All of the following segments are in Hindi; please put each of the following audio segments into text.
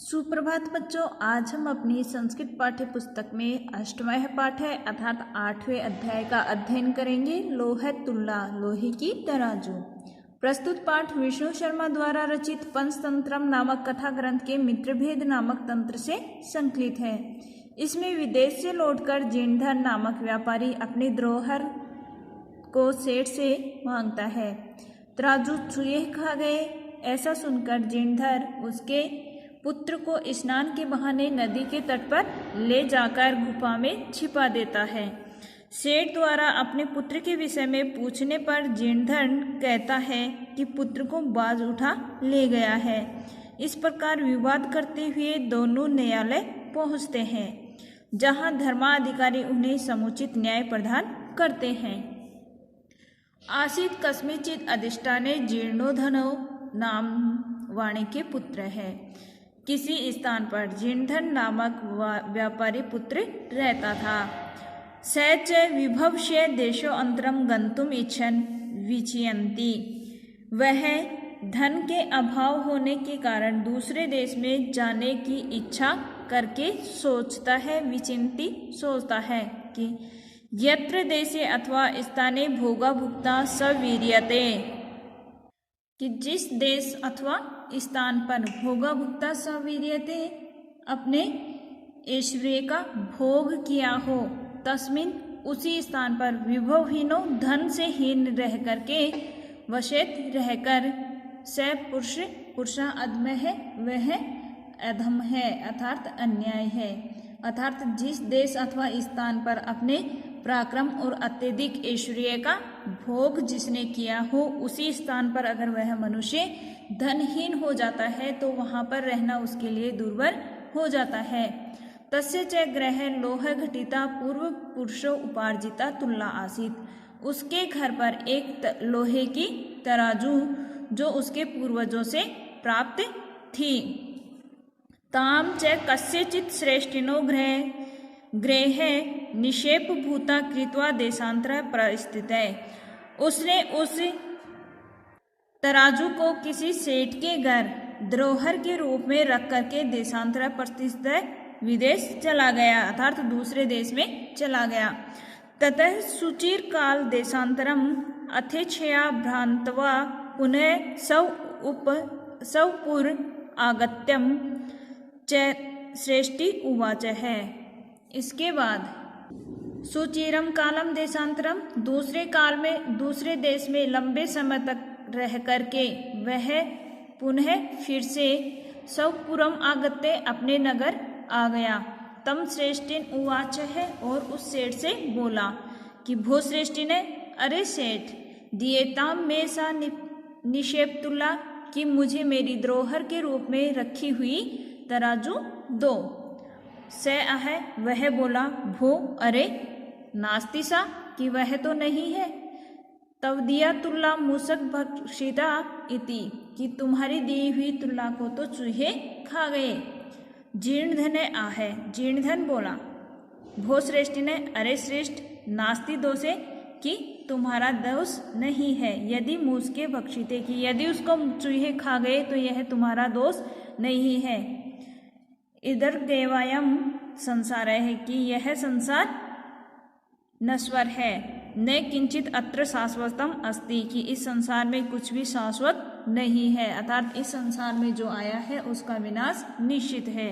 सुप्रभात बच्चों, आज हम अपनी संस्कृत पाठ्य पुस्तक में अष्टमः पाठ है अर्थात 8वें अध्याय का अध्ययन करेंगे। लोह तुल्ला, लोहे की तराजू। प्रस्तुत पाठ विष्णु शर्मा द्वारा रचित पंचतंत्रम नामक कथा ग्रंथ के मित्रभेद नामक तंत्र से संकलित है। इसमें विदेश से लौटकर जीर्णधर नामक व्यापारी अपने धरोहर को सेठ से मांगता है। तराजू चूहे खा गए, ऐसा सुनकर जीर्णधर उसके पुत्र को स्नान के बहाने नदी के तट पर ले जाकर गुफा में छिपा देता है। सेठ द्वारा अपने पुत्र के विषय में पूछने पर जीर्णधर कहता है कि पुत्र को बाज उठा ले गया है। इस प्रकार विवाद करते हुए दोनों न्यायालय पहुंचते हैं, जहां धर्माधिकारी उन्हें समुचित न्याय प्रदान करते हैं। आसीत कस्मिंचित् अधिष्ठाने जीर्णोधनो नाम वाणी के पुत्र है। किसी स्थान पर जीर्णधर नामक व्यापारी पुत्र रहता था। स च विभवस्य देशोऽन्तरं गन्तुम् इच्छन् विचिन्ति। वह धन के अभाव होने के कारण दूसरे देश में जाने की इच्छा करके सोचता है, विचिन्ति सोचता है कि यत्र देशे अथवा स्थाने भोगा भुक्ता सवीर्यते, कि जिस देश अथवा स्थान पर भोगा भुक्ता सवीर्यते अपने ऐश्वर्य का भोग किया हो, तस्मिन उसी स्थान पर विभवहीनो धन से हीन रह करके वशेत रहकर स पुरुषा अधम है, वह अधम है अर्थात अन्याय है। अर्थात जिस देश अथवा स्थान पर अपने पराक्रम और अत्यधिक ऐश्वर्य का भोग जिसने किया हो, उसी स्थान पर अगर वह मनुष्य धनहीन हो जाता है तो वहां पर रहना उसके लिए दुर्भर हो जाता है। तस्य च गृहे लोह घटिता पूर्व पुरुषो उपार्जिता तुल्ला आसीत। उसके घर पर एक लोहे की तराजू जो उसके पूर्वजों से प्राप्त थी। ताम च कस्यचित् श्रेष्ठिनो गृहे निक्षेप भूता कृत्वा देशांतर प्रस्थित है। उसने उस तराजू को किसी सेठ के घर धरोहर के रूप में रख करके देशांतर प्रस्थित विदेश चला गया अर्थात दूसरे देश में चला गया। ततः सुचिर काल देशांतरम अथेच्छया भ्रांतवा पुनः सौपुर आगत्यम च श्रेष्ठी उवाच है। इसके बाद सुचिरम कालम देशांतरम, दूसरे काल में दूसरे देश में लंबे समय तक रह करके वह पुनः फिर से सौपुरम आगत्य अपने नगर आ गया। तम श्रेष्ठिन उवाच है, और उस सेठ से बोला कि भो श्रेष्ठी ने, अरे सेठ, दिएताम में सा निक्षेप तुल्ला, कि मुझे मेरी धरोहर के रूप में रखी हुई तराजू दो। स है, वह बोला, भो, अरे नास्ति सा, कि वह तो नहीं है। तव दिया तुल्ला मूसक भक्षिता इति, कि तुम्हारी दी हुई तुल्ला को तो चूहे खा गए। जीर्णधन आहे, जीर्णधन बोला, भो श्रेष्ठी ने, अरे श्रेष्ठ, नास्ति दोषे, कि तुम्हारा दोष नहीं है। यदि मूस के भक्षिते, की यदि उसको चूहे खा गए तो यह तुम्हारा दोष नहीं है। इधर देवायम संसार है, कि यह संसार नश्वर है। न किंचित अत्र शाश्वतम अस्ति, कि इस संसार में कुछ भी शाश्वत नहीं है अर्थात इस संसार में जो आया है उसका विनाश निश्चित है।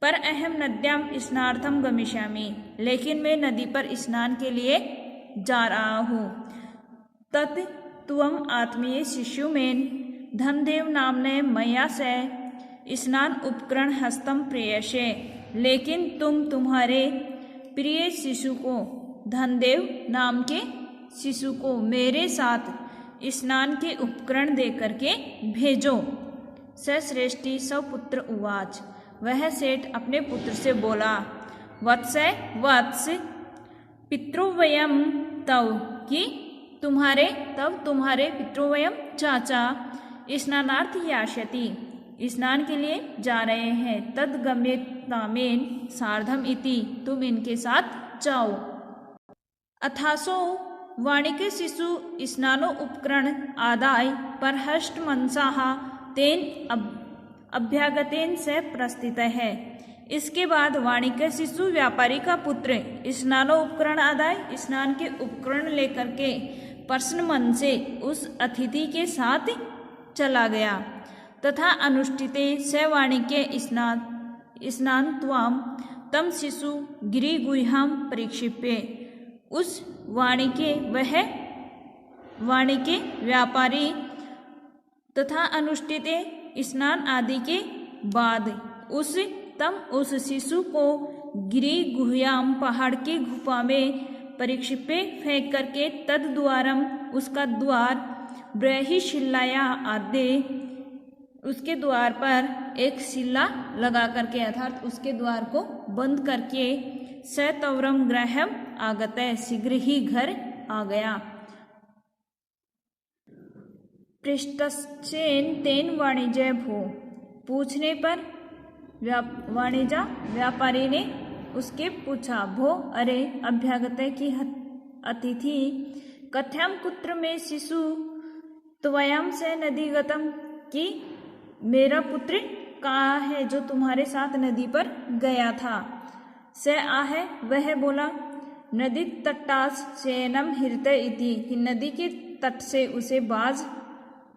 पर अहम नद्याम स्नार्थम गमिष्यामि, लेकिन मैं नदी पर स्नान के लिए जा रहा हूँ। तत् त्वम आत्मीय शिशुमेन धनदेव नामने मया से स्नान उपकरण हस्तम प्रेयसे, लेकिन तुम तुम्हारे प्रिय शिशु को, धनदेव नाम के शिशु को मेरे साथ स्नान के उपकरण दे करके भेजो। स श्रेष्ठी सपुत्र उवाच, वह सेठ अपने पुत्र से बोला, वत्स पितृवयम तव, कि तुम्हारे पितृवयम चाचा स्नानार्थ यास्यति, स्नान के लिए जा रहे हैं। तद गम्यतामेन सार्धम इति, तुम इनके साथ जाओ। अथासो वाणिक शिशु स्नानो उपकरण आदाय परहष्ट मनसाहा तेन अभ्यागतेन से प्रस्थित है। इसके बाद वाणिज्य शिशु व्यापारी का पुत्र स्नानो उपकरण आदाय स्नान के उपकरण लेकर के प्रसन्न मन से उस अतिथि के साथ चला गया तथा अनुष्ठिते स वाणिज्य स्नानत्वाम तम शिशु गिरिगुह्याम परिक्षिप्य। उस वाणिज्य व्यापारी तथा अनुष्ठित स्नान आदि के बाद उस शिशु को गिरि गुह्याम पहाड़ की गुफा में परिक्षिप्य फेंक करके तद द्वारम उसका द्वार ब्रहिशिलाया आदे उसके द्वार पर एक शिला लगा करके अर्थात उसके द्वार को बंद करके सतवरम ग्रहम आगत शीघ्र ही घर आ गया। पृष्ठश्चेन तेन वाणिज्य भो पूछने पर वाणिज्य व्यापारी ने उसके पूछा भो अरे अभ्यागत की अतिथि कथ्याम कुत्र में शिशु त्वयाम से नदी गतम की मेरा पुत्र कहाँ है जो तुम्हारे साथ नदी पर गया था। से आहे वह बोला नदी तट्टास शयनम हृत इति कि नदी के तट से उसे बाज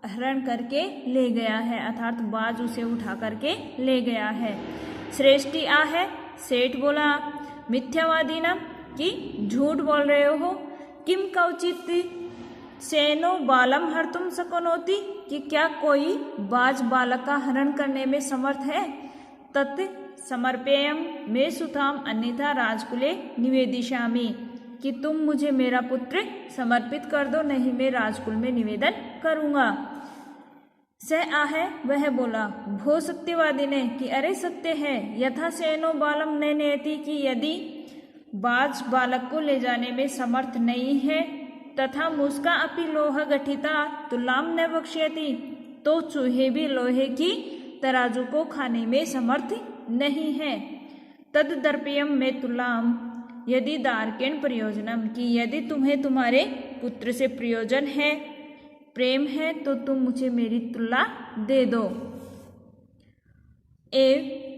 हरण करके ले गया है अर्थात बाज उसे उठा करके ले गया है। श्रेष्ठी आहे सेठ बोला मिथ्यावादी न कि झूठ बोल रहे हो किम कौचित सेनो बालम हर्तुम शक्नोति कि क्या कोई बाज बालक का हरण करने में समर्थ है। तत् समर्पेयम मे सुताम अन्यथा राजकुले निवेदिष्यामि कि तुम मुझे मेरा पुत्र समर्पित कर दो नहीं मैं राजकुल में निवेदन करूंगा। से आहे वह बोला भो सत्यवादी ने कि अरे सत्य है यथा सेनो बालम न नेति कि यदि बाज बालक को ले जाने में समर्थ नहीं है तथा मुस्का अपि लोह गठिता तुलाम न बक्ष्यति तो चूहे भी लोहे की तराजू को खाने में समर्थ नहीं है। तद दर्पयम में तुलाम यदि दार्केण प्रयोजनम कि यदि तुम्हें तुम्हारे पुत्र से प्रयोजन है प्रेम है तो तुम मुझे मेरी तुला दे दो।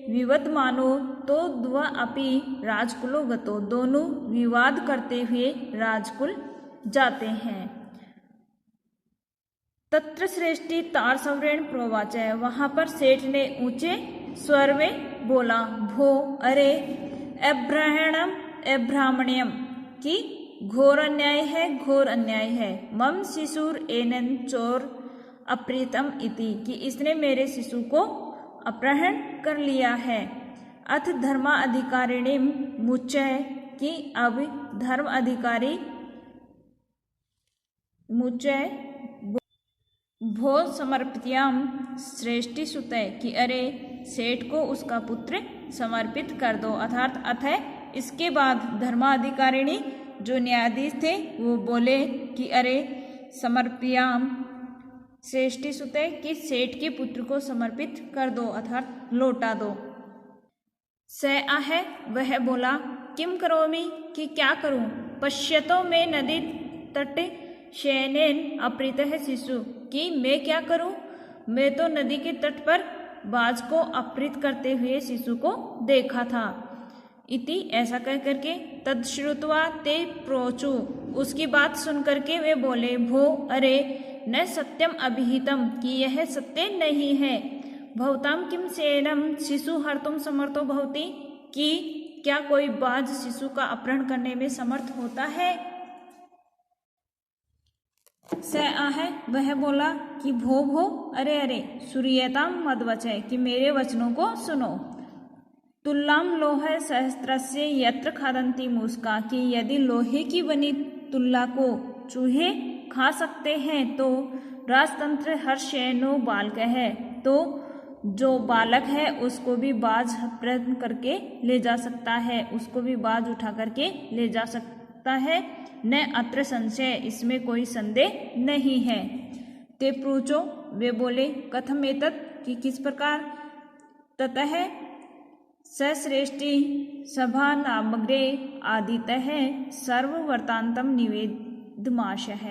विवद मानो तो द्वा अपि राजकुलो गतो दोनों विवाद करते हुए राजकुल जाते हैं। तत्र श्रेष्ठी तार सवरेण प्रोवाच वहां पर सेठ ने ऊंचे स्वर में बोला भो अरे अब्राह्मण्यम की घोर अन्याय है मम शिशुर एनन चोर अप्रीतम इति कि इसने मेरे शिशु को अपहरण कर लिया है। अथ धर्माधिकारिणी मुच्चय कि अब धर्म अधिकारी मुच्चय भो समर्पित्याम श्रेष्ठी सुतय कि अरे सेठ को उसका पुत्र समर्पित कर दो अर्थात अतः इसके बाद धर्माधिकारिणी जो न्यायाधीश थे वो बोले कि अरे समर्प्याम श्रेष्ठी सुते कि सेठ के पुत्र को समर्पित कर दो अर्थात लौटा दो। स आहे वह बोला किम करोमि कि क्या करूं पश्यतो में नदी तट शयनेन अपहृत है शिशु कि मैं क्या करूं मैं तो नदी के तट पर बाज को अपहृत करते हुए शिशु को देखा था। इति ऐसा कह करके तद श्रुत्वा ते प्रोचु उसकी बात सुन करके वे बोले भो अरे न सत्यम अभिहितम कि यह सत्य नहीं है। भवताम किम सेनम शिशु हर्तुम समर्थो भवति कि क्या कोई बाज शिशु का अपहरण करने में समर्थ होता है। स आहे वह बोला कि भो अरे सूर्यताम मदवचय कि मेरे वचनों को सुनो। तुल्लाम लोह सहस्त्रस्य यत्र खादन्ति मूषका कि यदि लोहे की बनी तुल्ला को चूहे खा सकते हैं तो राजतंत्र हर्षेनो बालक है तो जो बालक है उसको भी बाज अपहरण करके ले जा सकता है उसको भी बाज उठा करके ले जा सकता है। न अत्र संशय इसमें कोई संदेह नहीं है। ते प्रूचो वे बोले कथम एतत् कि किस प्रकार। ततः सश्रेष्ठी सभा नामग्रे आदितः सर्ववर्तांतम निवेदमाशः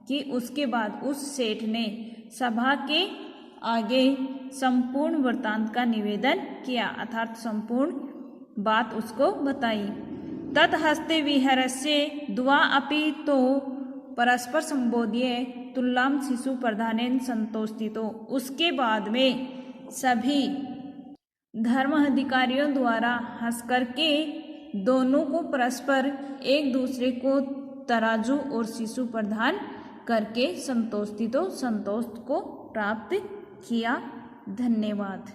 कि उसके बाद उस सेठ ने सभा के आगे संपूर्ण वृत्तांत का निवेदन किया, अर्थात संपूर्ण बात उसको बताई। तत् हस्ते विहरस्य द्वा अपि तो परस्पर संबोध्य तुल्लाम शिशु प्रधानेन संतोषितो। उसके बाद में सभी धर्म अधिकारियों द्वारा हंस करके दोनों को परस्पर एक दूसरे को तराजू और शिशु प्रदान करके संतोष को प्राप्त किया। धन्यवाद।